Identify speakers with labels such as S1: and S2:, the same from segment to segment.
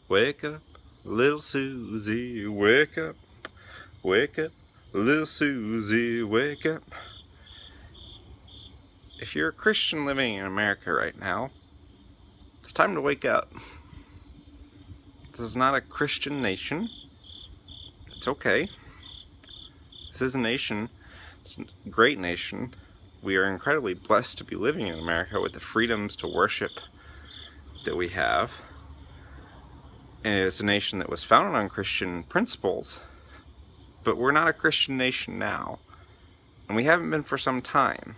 S1: Wake up, little Suzy, wake up, little Suzy, wake up. If you're a Christian living in America right now, it's time to wake up. This is not a Christian nation. It's okay. This is a nation. It's a great nation. We are incredibly blessed to be living in America with the freedoms to worship that we have. And it's a nation that was founded on Christian principles. But we're not a Christian nation now. And we haven't been for some time.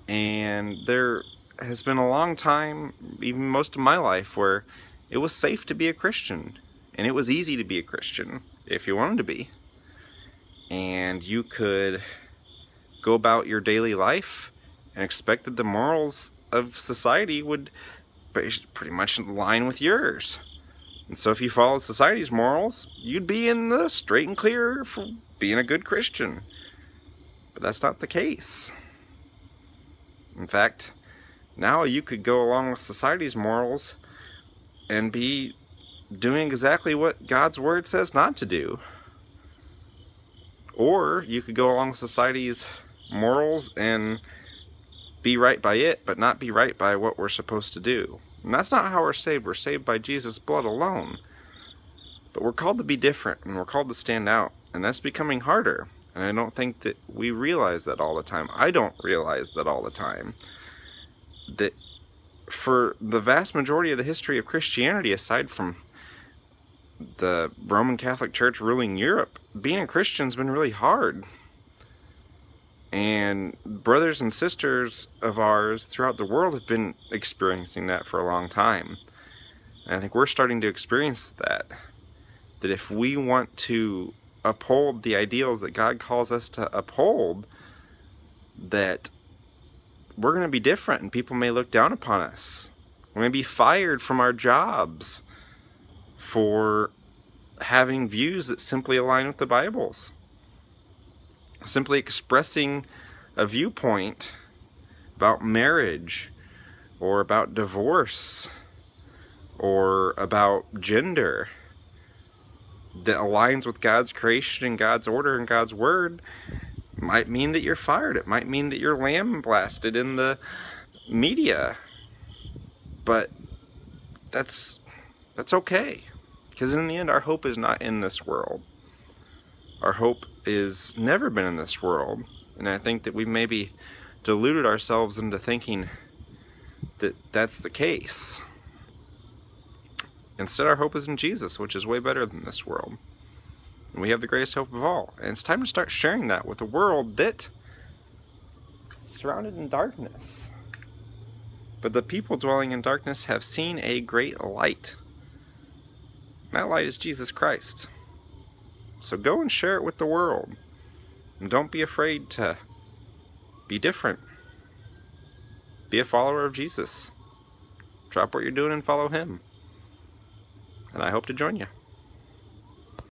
S1: And there has been a long time, even most of my life, where it was safe to be a Christian. And it was easy to be a Christian if you wanted to be. And you could go about your daily life and expect that the morals of society would pretty much align with yours. And so if you followed society's morals, you'd be in the straight and clear for being a good Christian. But that's not the case. In fact, now you could go along with society's morals and be doing exactly what God's word says not to do. Or you could go along with society's morals and be right by it, but not be right by what we're supposed to do. And that's not how we're saved. We're saved by Jesus' blood alone. But we're called to be different, and we're called to stand out. And that's becoming harder. And I don't think that we realize that all the time. I don't realize that all the time. That for the vast majority of the history of Christianity, aside from the Roman Catholic Church ruling Europe, being a Christian's been really hard. And brothers and sisters of ours throughout the world have been experiencing that for a long time. And I think we're starting to experience that. That if we want to uphold the ideals that God calls us to uphold, that we're going to be different and people may look down upon us. We're going to be fired from our jobs for having views that simply align with the Bible's. Simply expressing a viewpoint about marriage or about divorce or about gender that aligns with God's creation and God's order and God's word might mean that you're fired. It might mean that you're lambasted in the media. But that's okay. Because in the end, our hope is not in this world. Our hope is never been in this world. And I think that we maybe deluded ourselves into thinking that that's the case. Instead, our hope is in Jesus, which is way better than this world. And we have the greatest hope of all. And it's time to start sharing that with a world that is surrounded in darkness. But the people dwelling in darkness have seen a great light. That light is Jesus Christ. So go and share it with the world. And don't be afraid to be different. Be a follower of Jesus. Drop what you're doing and follow him. And I hope to join you.